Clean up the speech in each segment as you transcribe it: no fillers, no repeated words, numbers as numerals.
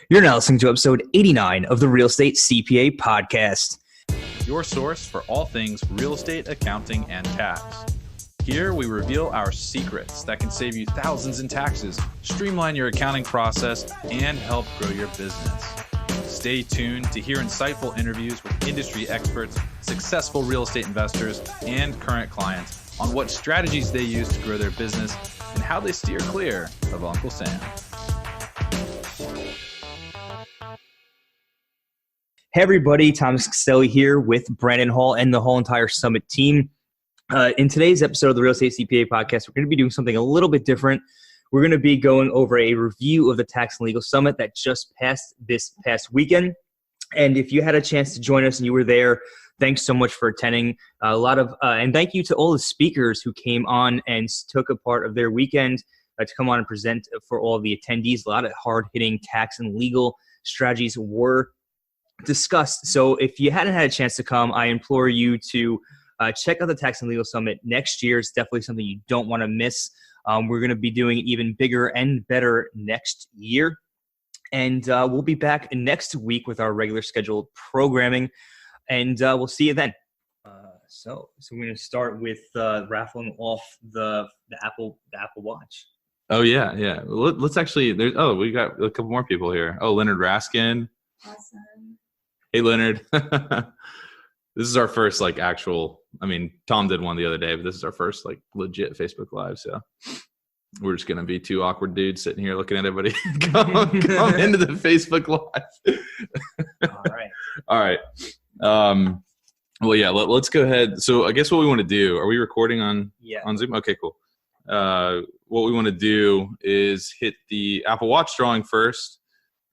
You're now listening to episode 89 of the Real Estate CPA podcast. Your source for all things real estate, accounting, and tax. Here we reveal our secrets that can save you thousands in taxes, streamline your accounting process, and help grow your business. Stay tuned to hear insightful interviews with industry experts, successful real estate investors, and current clients on what strategies they use to grow their business and how they steer clear of Uncle Sam. Hey everybody, Thomas Castelli here with Brandon Hall and the whole entire Summit team. In today's episode of the Real Estate CPA podcast, we're going to be doing something a little bit different. We're going to be going over a review of the Tax and Legal Summit that just passed this past weekend. And if you had a chance to join us and you were there, thanks so much for attending. And thank you to all the speakers who came on and took a part of their weekend to come on and present for all the attendees. A lot of hard-hitting tax and legal strategies were discussed. So if you hadn't had a chance to come, I implore you to check out the Tax and Legal Summit next year. It's definitely something you don't want to miss. We're going to be doing it even bigger and better next year. And we'll be back next week with our regular scheduled programming. And we'll see you then. So we're going to start with raffling off the Apple Watch. Oh, yeah. Let's actually, we got a couple more people here. Oh, Leonard Raskin. Awesome. Hey, Leonard. This is our first Tom did one the other day, but this is our first legit Facebook Live. So we're just going to be two awkward dudes sitting here looking at everybody come into the Facebook Live. All right. Well, yeah, let's go ahead. So I guess what we want to do, are we recording on Zoom? Okay, cool. What we want to do is hit the Apple Watch drawing first.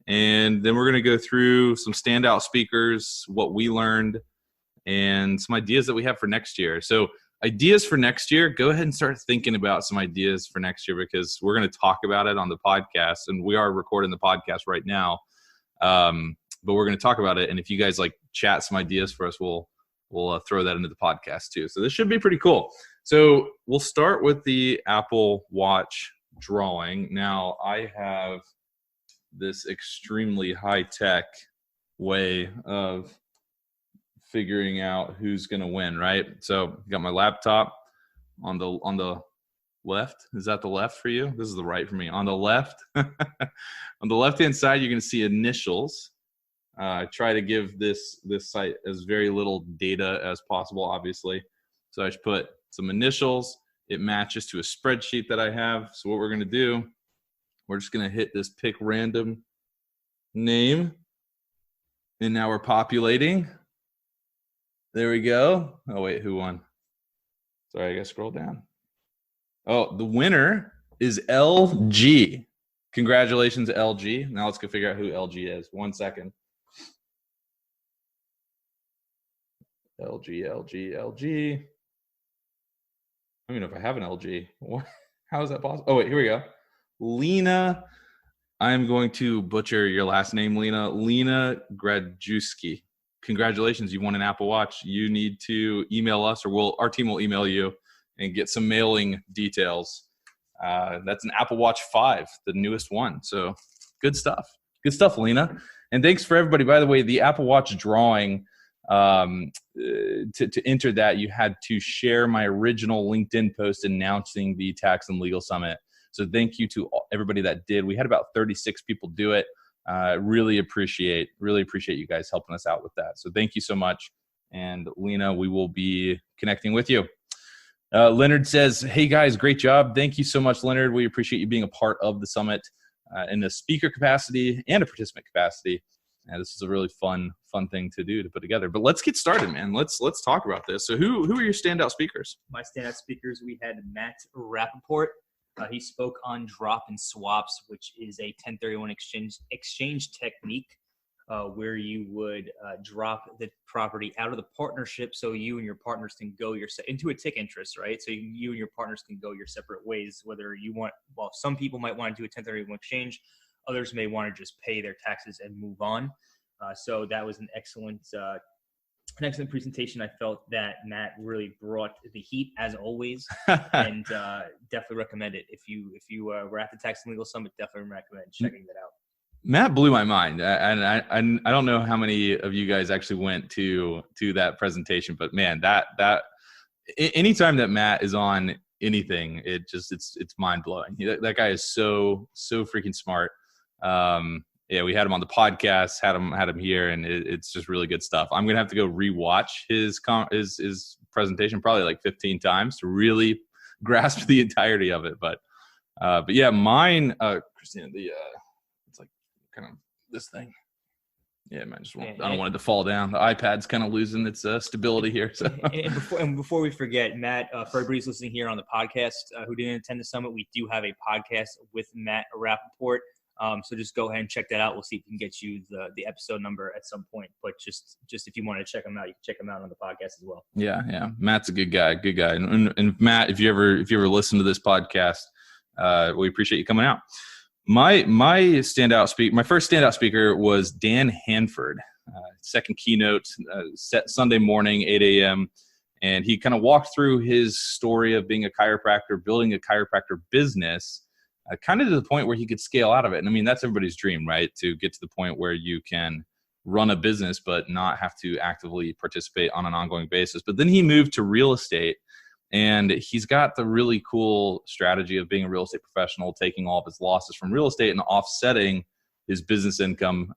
And then we're going to go through some standout speakers, what we learned, and some ideas that we have for next year. So ideas for next year, go ahead and start thinking about some ideas for next year because we're going to talk about it on the podcast. And we are recording the podcast right now. But we're going to talk about it. And if you guys chat some ideas for us, we'll throw that into the podcast too. So this should be pretty cool. So we'll start with the Apple Watch drawing. Now I have this extremely high-tech way of figuring out who's going to win, right? So got my laptop on the left. Is that the left for you? This is the right for me. On the left, on the left-hand side, you're going to see initials. I try to give this site as very little data as possible, obviously. So I just put some initials. It matches to a spreadsheet that I have. So what we're going to do, we're just going to hit this pick random name. And now we're populating. There we go. Oh, wait, who won? Sorry, I got to scroll down. Oh, the winner is LG. Congratulations, LG. Now let's go figure out who LG is. 1 second. LG. I don't even know if I have an LG. How is that possible? Oh, wait, here we go. Lena, I'm going to butcher your last name, Lena Gradjuski. Congratulations, you won an Apple Watch. You need to email us, or our team will email you and get some mailing details. That's an Apple Watch 5, the newest one. So good stuff. Good stuff, Lena. And thanks for everybody. By the way, the Apple Watch drawing, to enter that, you had to share my original LinkedIn post announcing the Tax and Legal Summit. So thank you to everybody that did. We had about 36 people do it. Really appreciate you guys helping us out with that. So thank you so much. And Lena, we will be connecting with you. Leonard says, hey guys, great job. Thank you so much, Leonard. We appreciate you being a part of the summit in a speaker capacity and a participant capacity. And this is a really fun thing to do, to put together. But let's get started, man. Let's talk about this. So who are your standout speakers? My standout speakers, we had Matt Rappaport. He spoke on drop and swaps, which is a 1031 exchange technique where you would drop the property out of the partnership so you and your partners can go into a tick interest, right? So you and your partners can go your separate ways, whether you want, some people might want to do a 1031 exchange. Others may want to just pay their taxes and move on. So that was an excellent presentation. I felt that Matt really brought the heat as always, and definitely recommend it. If you were at the Tax and Legal Summit, definitely recommend checking that out. Matt blew my mind, and I don't know how many of you guys actually went to that presentation, but man, that anytime that Matt is on anything, it's mind blowing. That guy is so freaking smart. Yeah, we had him on the podcast, had him here, and it's just really good stuff. I'm gonna have to go rewatch his presentation probably like 15 times to really grasp the entirety of it. But yeah, mine, Christina, it's like kind of this thing. Yeah, man, I don't want it to fall down. The iPad's kind of losing its stability here. So. And before we forget, Matt, for everybody who's listening here on the podcast who didn't attend the summit, we do have a podcast with Matt Rappaport. So just go ahead and check that out. We'll see if we can get you the episode number at some point. But just if you want to check him out, you can check him out on the podcast as well. Yeah. Matt's a good guy. And Matt, if you ever listen to this podcast, we appreciate you coming out. My first standout speaker was Dan Hanford, second keynote, Sunday morning, 8 a.m. And he kind of walked through his story of being a chiropractor, building a chiropractor business, kind of to the point where he could scale out of it. And I mean, that's everybody's dream, right? To get to the point where you can run a business, but not have to actively participate on an ongoing basis. But then he moved to real estate. And he's got the really cool strategy of being a real estate professional, taking all of his losses from real estate and offsetting his business income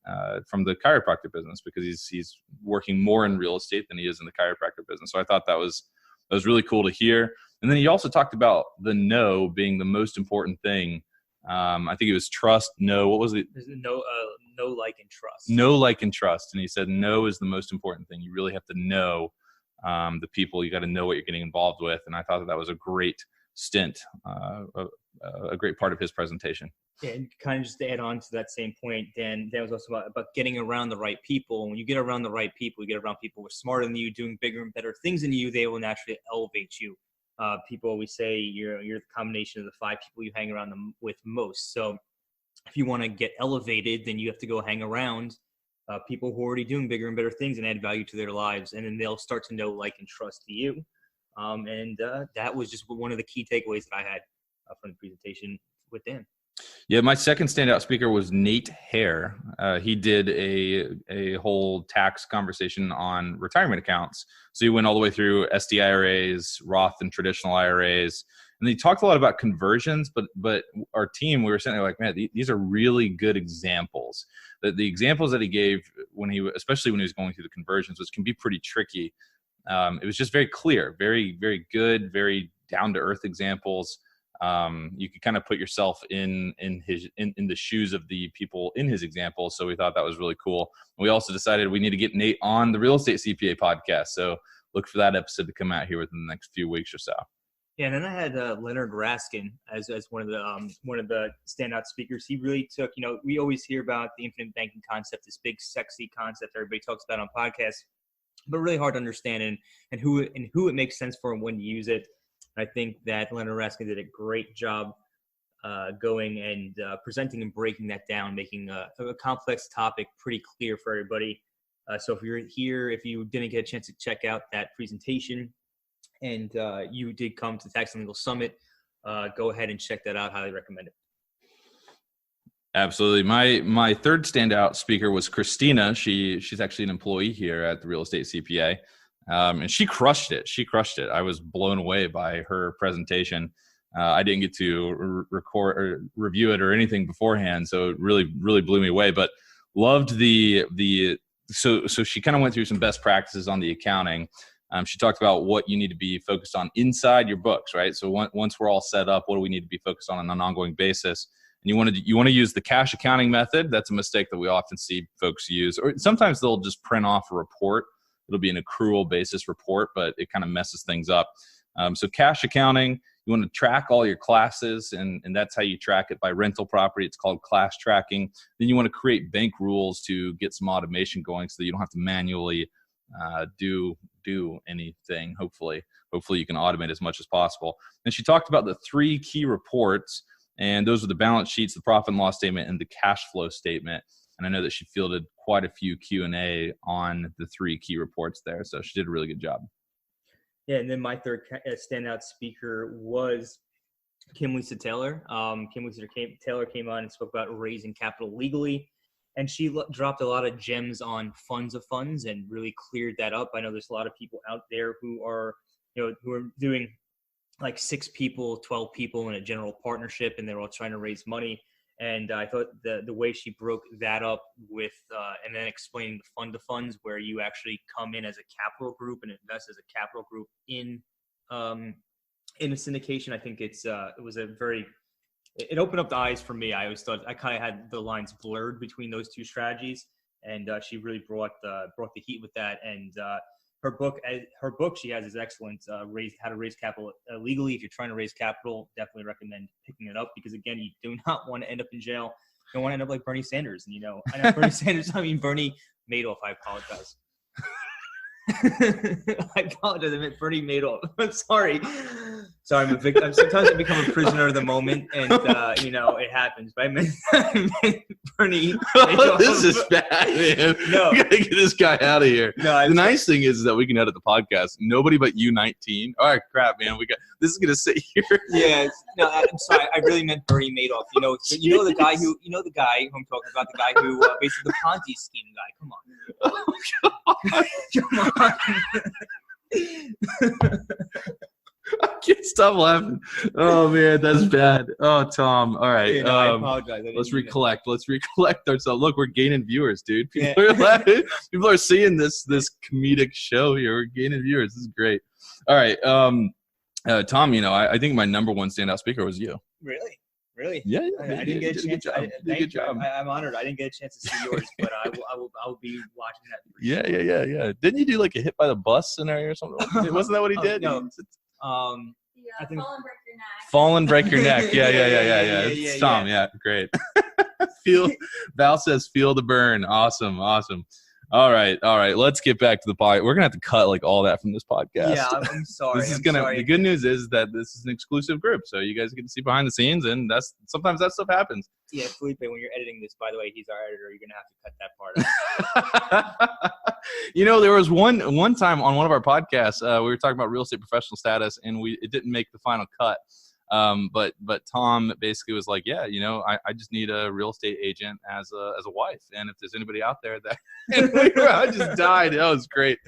from the chiropractor business, because he's working more in real estate than he is in the chiropractor business. So I thought that was really cool to hear. And then he also talked about the no being the most important thing. I think it was trust, no. What was it? No, like, and trust. No, like, and trust. And he said no is the most important thing. You really have to know the people. You got to know what you're getting involved with. And I thought that was a great stint, a great part of his presentation. Yeah, and kind of just to add on to that same point, Dan was also about getting around the right people. And when you get around the right people, you get around people who are smarter than you, doing bigger and better things than you, they will naturally elevate you. People always say you're the combination of the 5 people you hang around them with most. So if you want to get elevated, then you have to go hang around people who are already doing bigger and better things and add value to their lives. And then they'll start to know, like, and trust you. And that was just one of the key takeaways that I had from the presentation with Dan. Yeah, my second standout speaker was Nate Hare. He did a whole tax conversation on retirement accounts. So he went all the way through SD IRAs, Roth and traditional IRAs. And he talked a lot about conversions, but our team, we were sitting there like, man, these are really good examples. The examples that he gave especially when he was going through the conversions, which can be pretty tricky. It was just very clear, very, very good, very down-to-earth examples. You could kind of put yourself in the shoes of the people in his example. So we thought that was really cool. And we also decided we need to get Nate on the Real Estate CPA podcast. So look for that episode to come out here within the next few weeks or so. Yeah, and then I had Leonard Raskin as one of the standout speakers. He really took, we always hear about the infinite banking concept, this big sexy concept everybody talks about on podcasts, but really hard to understand and who it makes sense for and when to use it. I think that Leonard Raskin did a great job going and presenting and breaking that down, making a complex topic pretty clear for everybody. So if you're here, if you didn't get a chance to check out that presentation and you did come to the Tax and Legal Summit, go ahead and check that out. Highly recommend it. Absolutely. My third standout speaker was Christina. She's actually an employee here at the Real Estate CPA. And she crushed it. I was blown away by her presentation. I didn't get to record or review it or anything beforehand, so it really, really blew me away. But loved so she kind of went through some best practices on the accounting. She talked about what you need to be focused on inside your books, right? So once we're all set up, what do we need to be focused on an ongoing basis? And you want to use the cash accounting method. That's a mistake that we often see folks use, or sometimes they'll just print off a report. It'll be an accrual basis report, but it kind of messes things up. So cash accounting, you want to track all your classes, and that's how you track it by rental property. It's called class tracking. Then you want to create bank rules to get some automation going so that you don't have to manually do anything. Hopefully you can automate as much as possible. And she talked about the 3 key reports, and those are the balance sheets, the profit and loss statement, and the cash flow statement. And I know that she fielded quite a few Q&A on the 3 key reports there. So she did a really good job. Yeah, and then my third standout speaker was Kim Lisa Taylor. Kim Lisa Taylor came on and spoke about raising capital legally. and she dropped a lot of gems on funds of funds and really cleared that up. I know there's a lot of people out there who are doing like 6 people, 12 people in a general partnership, and they're all trying to raise money. And I thought the way she broke that up with, and then explaining the fund of funds, where you actually come in as a capital group and invest as a capital group in a syndication. I think it opened up the eyes for me. I always thought I kind of had the lines blurred between those two strategies, and she really brought the heat with that. And her book she has is excellent. How to raise capital legally. If you're trying to raise capital, definitely recommend picking it up, because again, you do not want to end up in jail. You don't want to end up like Bernie Sanders. And I know Bernie Sanders. I mean Bernie Madoff. I apologize. I apologize. I meant Bernie Madoff. I'm sorry. I'm a victim. Sometimes I become a prisoner of the moment, and it happens. But I meant Bernie Madoff. This is bad, man. No, we gotta get this guy out of here. No, the nice thing is that we can edit the podcast. Nobody but you, 19. All right, crap, man. This is gonna sit here. Yeah. No, I'm sorry. I really meant Bernie Madoff. The guy who I'm talking about. The guy who basically the Ponzi scheme guy. Come on. Come on. I can't stop laughing. Oh man, that's bad. Oh, Tom. All right. I apologize. Let's recollect. Let's recollect ourselves. Look, we're gaining viewers, dude. People are laughing. People are seeing this comedic show here. We're gaining viewers. This is great. All right. Tom, I think my number one standout speaker was you. Really? Yeah. I didn't get a chance. Good job. I'm honored. I didn't get a chance to see yours, but I will be watching that. Yeah. Didn't you do like a hit by the bus scenario or something? Wasn't that what he did? No. I think fall and break your neck. Yeah. It's Tom. Yeah, great. Val says feel the burn. Awesome. All right. Let's get back to the podcast. We're gonna have to cut like all that from this podcast. Yeah, I'm sorry. The good news is that this is an exclusive group, so you guys get to see behind the scenes, and sometimes that stuff happens. Yeah, Felipe, when you're editing this, by the way, he's our editor. You're gonna have to cut that part out. There was one time on one of our podcasts, we were talking about real estate professional status, and it didn't make the final cut. But Tom basically was like, yeah, I just need a real estate agent as a wife. And if there's anybody out there that, I just died. That was great.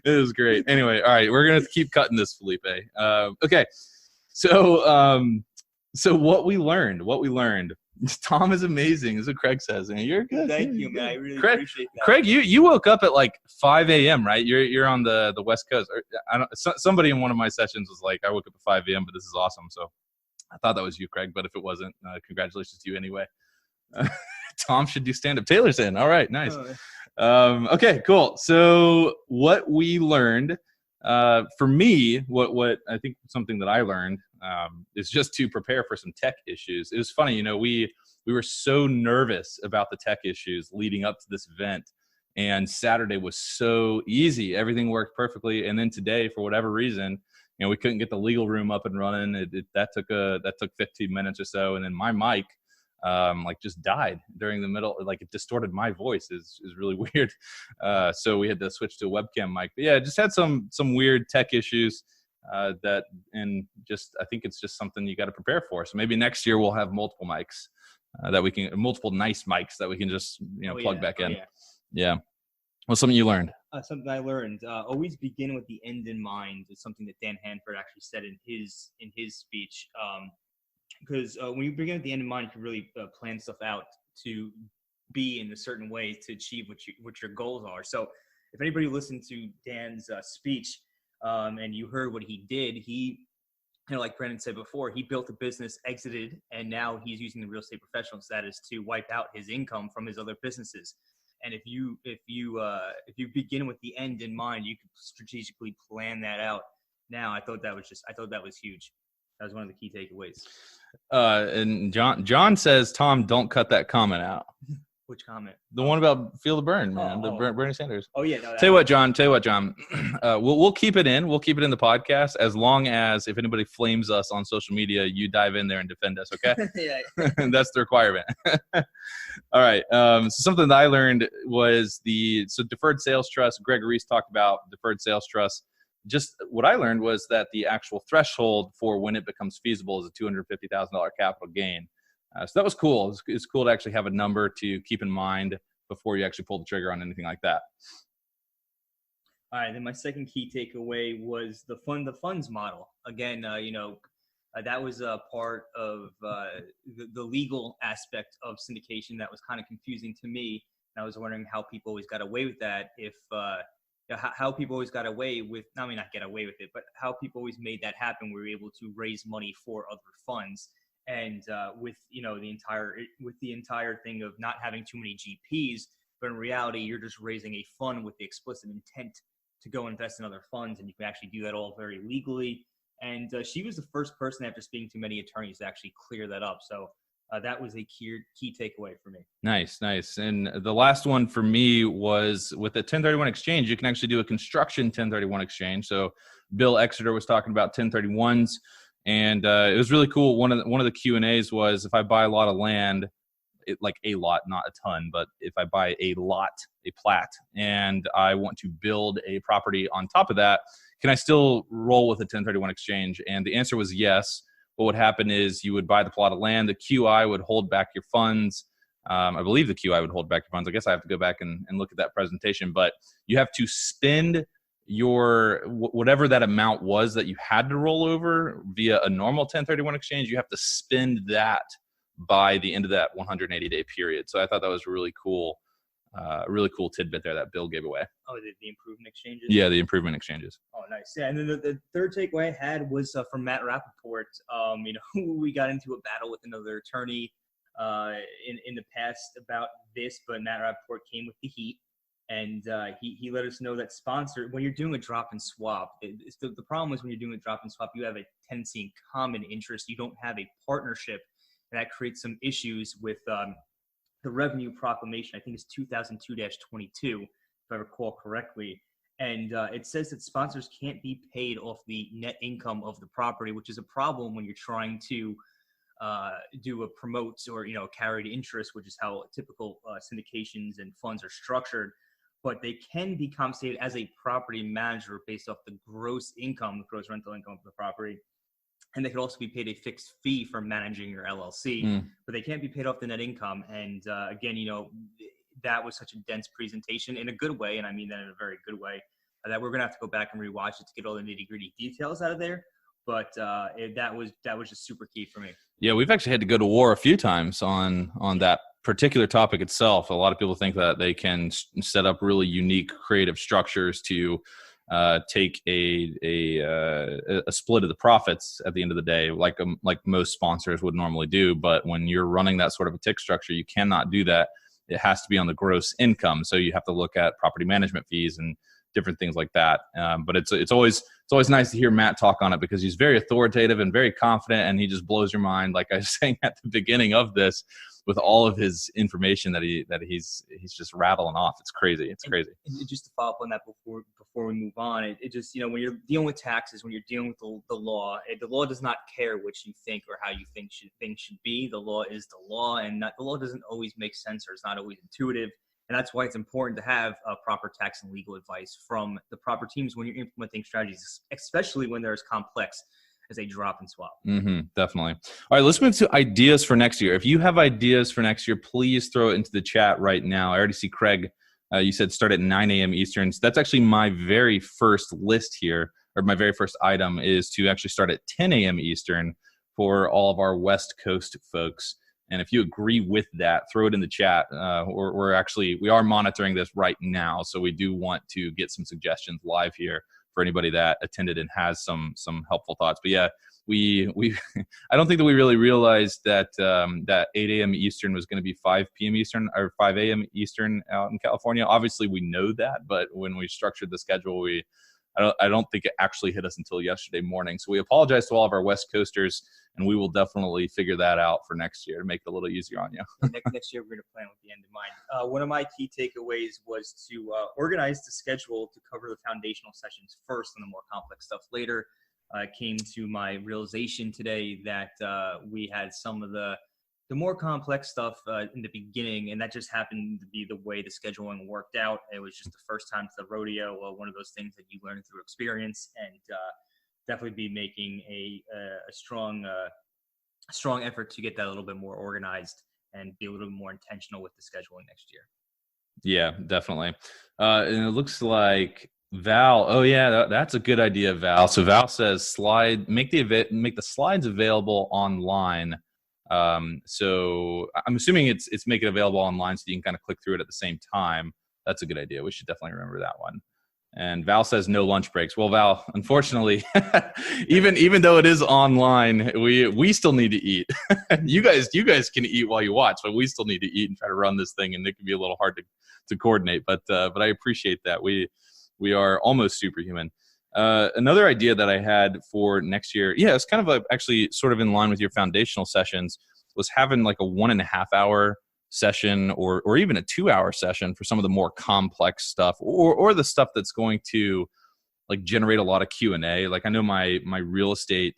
It was great. Anyway. All right. We're going to keep cutting this, Felipe. Okay. So what we learned, Tom is amazing. Is what Craig says. And you're good. Thank you, man. I really appreciate that. Craig, you woke up at like 5 a.m., right? You're on the West Coast. Somebody in one of my sessions was like, I woke up at 5 a.m., but this is awesome. So I thought that was you, Craig, but if it wasn't, congratulations to you anyway. Tom should do stand-up. Taylor's in. All right, nice. Okay, cool. So what we learned, for me, what I think something that I learned is just to prepare for some tech issues. It was funny, we were so nervous about the tech issues leading up to this event, and Saturday was so easy. Everything worked perfectly, and then today, for whatever reason, we couldn't get the legal room up and running. That took 15 minutes or so, and then my mic just died during the middle. Like it distorted my voice. Is really weird. So we had to switch to a webcam mic. But yeah, just had some weird tech issues I think it's just something you got to prepare for. So maybe next year we'll have multiple mics multiple nice mics that we can just plug back in. Yeah. What's something you learned? Something I learned, always begin with the end in mind is something that Dan Hanford actually said in his speech. Because when you begin with the end in mind, you can really plan stuff out to be in a certain way to achieve what your goals are. So if anybody listened to Dan's speech and you heard what he did, he, like Brandon said before, he built a business, exited, and now he's using the real estate professional status to wipe out his income from his other businesses. And if you begin with the end in mind, you can strategically plan that out. Now, I thought that was huge. That was one of the key takeaways. And John says, Tom, don't cut that comment out. Which comment? The one about feel the burn, man. Bernie Sanders. Oh yeah. No, Tell you what, John. We'll keep it in. We'll keep it in the podcast as long as if anybody flames us on social media, you dive in there and defend us. Okay. Yeah. That's the requirement. All right. So something that I learned was deferred sales trust. Greg Reese talked about deferred sales trust. Just what I learned was that the actual threshold for when it becomes feasible is a $250,000 capital gain. So that was cool. It's cool to actually have a number to keep in mind before you actually pull the trigger on anything like that. All right, then my second key takeaway was the funds model. Again, that was a part of the legal aspect of syndication that was kind of confusing to me. And I was wondering how people always got away with that. How people always got away with, I mean, not get away with it, but how people always made that happen. We were able to raise money for other funds, and with the entire thing of not having too many GPs, but in reality, you're just raising a fund with the explicit intent to go invest in other funds, and you can actually do that all very legally. And she was the first person after speaking to many attorneys to actually clear that up. So that was a key takeaway for me. Nice. And the last one for me was with the 1031 exchange, you can actually do a construction 1031 exchange. So Bill Exeter was talking about 1031s, and it was really cool. One of the Q&As was, if I buy a lot of land, like a lot, not a ton, but if I buy a lot, a plat, and I want to build a property on top of that, can I still roll with a 1031 exchange? And the answer was yes. What would happen is you would buy the plot of land, the QI would hold back your funds. I believe the QI would hold back your funds. I guess I have to go back and look at that presentation, but you have to spend your whatever that amount was that you had to roll over via a normal 1031 exchange. You have to spend that by the end of that 180-day period. So I thought that was really cool tidbit there that Bill gave away. Oh, the improvement exchanges? Yeah, the improvement exchanges. Oh, nice. Yeah, and then the third takeaway I had was from Matt Rappaport. We got into a battle with another attorney in the past about this, but Matt Rappaport came with the heat, and he let us know that when you're doing a drop and swap, the problem is when you're doing a drop and swap, you have a tendency in common interest. You don't have a partnership. And that creates some issues with the revenue proclamation. I think it's 2002-22, if I recall correctly. And it says that sponsors can't be paid off the net income of the property, which is a problem when you're trying to do a promotes or carried interest, which is how typical syndications and funds are structured. But they can be compensated as a property manager based off the gross rental income of the property. And they could also be paid a fixed fee for managing your LLC, but they can't be paid off the net income. And again, that was such a dense presentation in a good way, and I mean that in a very good way, that we're going to have to go back and rewatch it to get all the nitty-gritty details out of there. But that was just super key for me. Yeah, we've actually had to go to war a few times on that particular topic itself. A lot of people think that they can set up really unique creative structures to take a split of the profits at the end of the day, like most sponsors would normally do. But when you're running that sort of a tick structure, you cannot do that. It has to be on the gross income. So you have to look at property management fees and different things like that. But it's always nice to hear Matt talk on it, because he's very authoritative and very confident, and he just blows your mind, like I was saying at the beginning of this, with all of his information that he's just rattling off. It's crazy. It's crazy. And just to follow up on that before we move on, it just, when you're dealing with taxes, when you're dealing with the law does not care what you think or how you think things should be. The law is the law, and the law doesn't always make sense, or it's not always intuitive. And that's why it's important to have proper tax and legal advice from the proper teams when you're implementing strategies, especially when they're as complex as a drop and swap. Definitely. All right, let's move to ideas for next year. If you have ideas for next year, please throw it into the chat right now. I already see Craig, you said start at 9 a.m. Eastern. So that's actually my very first list here, or my very first item is to actually start at 10 a.m. Eastern for all of our West Coast folks. And if you agree with that, throw it in the chat. We are monitoring this right now, so we do want to get some suggestions live here for anybody that attended and has some helpful thoughts. But yeah, we I don't think that we really realized that that 8 a.m. Eastern was going to be 5 p.m. Eastern or 5 a.m. Eastern out in California. Obviously, we know that, but when we structured the schedule, I don't think it actually hit us until yesterday morning. So we apologize to all of our West Coasters, and we will definitely figure that out for next year to make it a little easier on you. Next year, we're going to plan with the end in mind. One of my key takeaways was to organize the schedule to cover the foundational sessions first and the more complex stuff later. Came to my realization today that we had some of the more complex stuff in the beginning, and that just happened to be the way the scheduling worked out. It was just the first time to the rodeo, one of those things that you learn through experience, and definitely be making a strong effort to get that a little bit more organized and be a little bit more intentional with the scheduling next year. Yeah, definitely. And it looks like Val. Oh yeah, that's a good idea, Val. So Val says make the slides available online. So I'm assuming it's make it available online so you can kind of click through it at the same time. That's a good idea. We should definitely remember that one. And Val says no lunch breaks. Well, Val, unfortunately, even though it is online, we still need to eat. You guys can eat while you watch, but we still need to eat and try to run this thing, and it can be a little hard to coordinate. But I appreciate that. We are almost superhuman. Another idea that I had for next year, it's kind of actually sort of in line with your foundational sessions, was having like a 1.5 hour session or even a 2-hour session for some of the more complex stuff or the stuff that's going to like generate a lot of Q&A. Like I know my real estate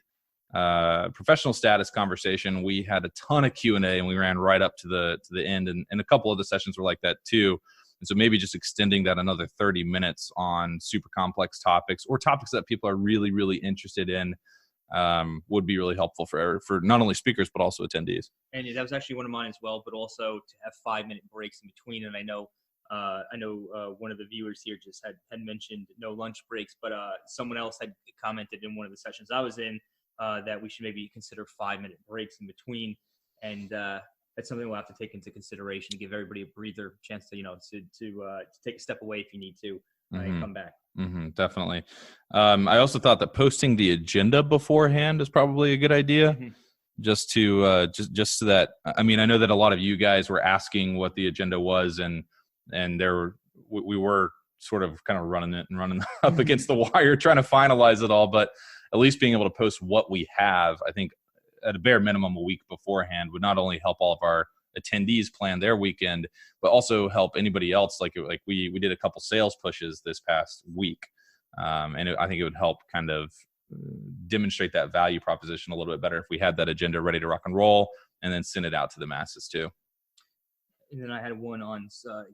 professional status conversation, we had a ton of Q&A and we ran right up to the end, and a couple of the sessions were like that too. And so maybe just extending that another 30 minutes on super complex topics or topics that people are really, really interested in would be really helpful for not only speakers, but also attendees. And that was actually one of mine as well, but also to have 5-minute breaks in between. And I know one of the viewers here just had mentioned no lunch breaks, but someone else had commented in one of the sessions I was in that we should maybe consider 5-minute breaks in between. And that's something we'll have to take into consideration to give everybody a breather, chance to take a step away if you need to and come back. Mm-hmm, definitely. I also thought that posting the agenda beforehand is probably a good idea. Mm-hmm. Just to just so that, I mean, I know that a lot of you guys were asking what the agenda was, and we were sort of kind of running up against the wire trying to finalize it all, but at least being able to post what we have, I think at a bare minimum a week beforehand would not only help all of our attendees plan their weekend, but also help anybody else. Like we did a couple sales pushes this past week, and I think it would help kind of demonstrate that value proposition a little bit better if we had that agenda ready to rock and roll and then send it out to the masses too. And then I had one on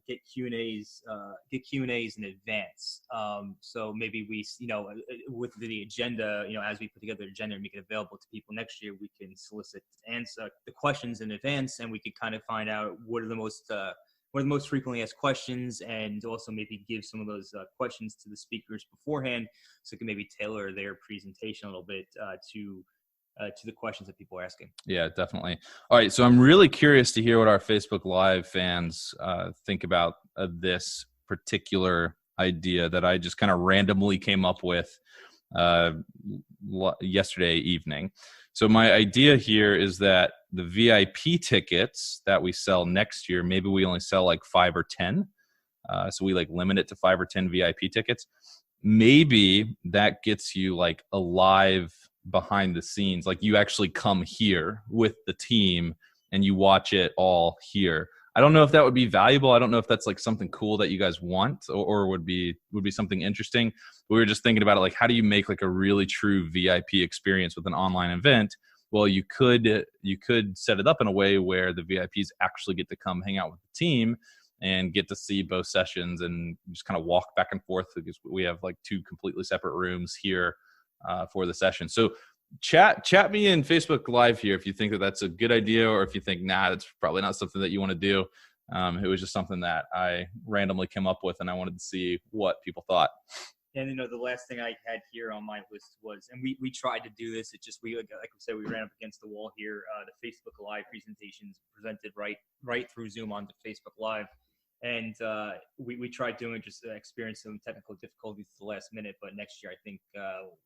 get Q&As in advance. So maybe we, with the agenda, as we put together the agenda and make it available to people next year, we can solicit the questions in advance, and we could kind of find out what are the most frequently asked questions, and also maybe give some of those questions to the speakers beforehand, so it can maybe tailor their presentation a little bit to the questions that people are asking. Yeah, definitely. All right, so I'm really curious to hear what our Facebook Live fans think about this particular idea that I just kind of randomly came up with yesterday evening. So my idea here is that the VIP tickets that we sell next year, maybe we only sell like 5 or 10. So we like limit it to 5 or 10 VIP tickets. Maybe that gets you like a live behind the scenes, like you actually come here with the team and you watch it all here. I don't know if that would be valuable. I don't know if that's like something cool that you guys want or would be something interesting. We were just thinking about it, like how do you make like a really true VIP experience with an online event? Well, you could set it up in a way where the VIPs actually get to come hang out with the team and get to see both sessions and just kind of walk back and forth, because we have like 2 completely separate rooms here for the session. So chat me in Facebook Live here if you think that that's a good idea, or if you think, nah, that's probably not something that you want to do. It was just something that I randomly came up with, and I wanted to see what people thought. And the last thing I had here on my list was, and we tried to do this, it just, like we said, we ran up against the wall here. The Facebook Live presentations presented right through Zoom onto Facebook Live. And we tried doing it, just experienced some technical difficulties at the last minute. But next year, I think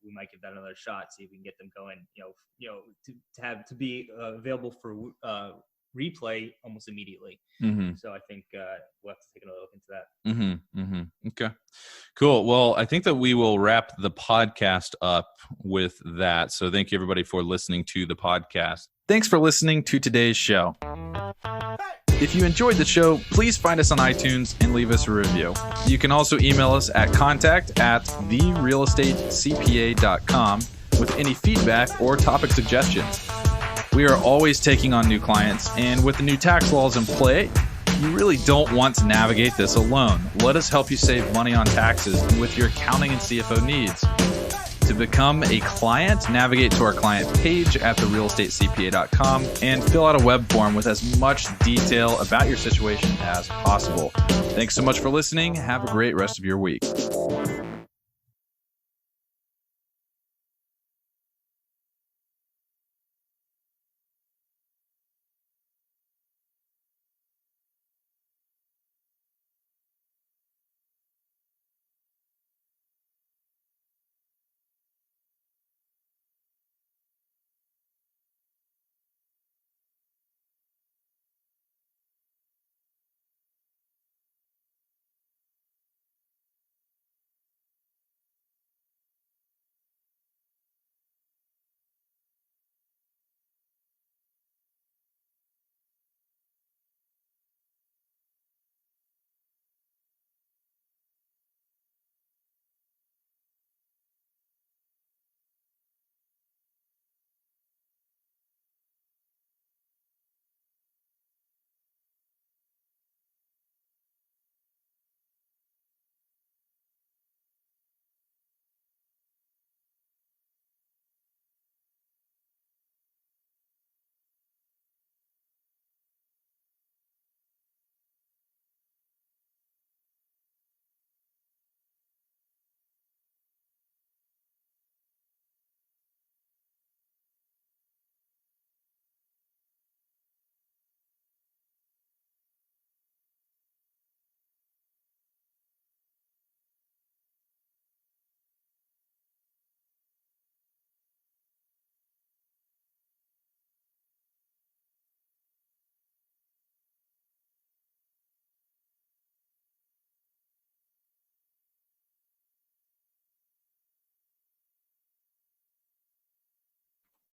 we might give that another shot, see if we can get them going. To be available for replay almost immediately. Mm-hmm. So I think we'll have to take another look into that. Mm-hmm. Mm-hmm. Okay, cool. Well, I think that we will wrap the podcast up with that. So thank you everybody for listening to the podcast. Thanks for listening to today's show. If you enjoyed the show, please find us on iTunes and leave us a review. You can also email us at contact@therealestatecpa.com with any feedback or topic suggestions. We are always taking on new clients, and with the new tax laws in play, you really don't want to navigate this alone. Let us help you save money on taxes with your accounting and CFO needs. To become a client, navigate to our client page at therealestatecpa.com and fill out a web form with as much detail about your situation as possible. Thanks so much for listening. Have a great rest of your week.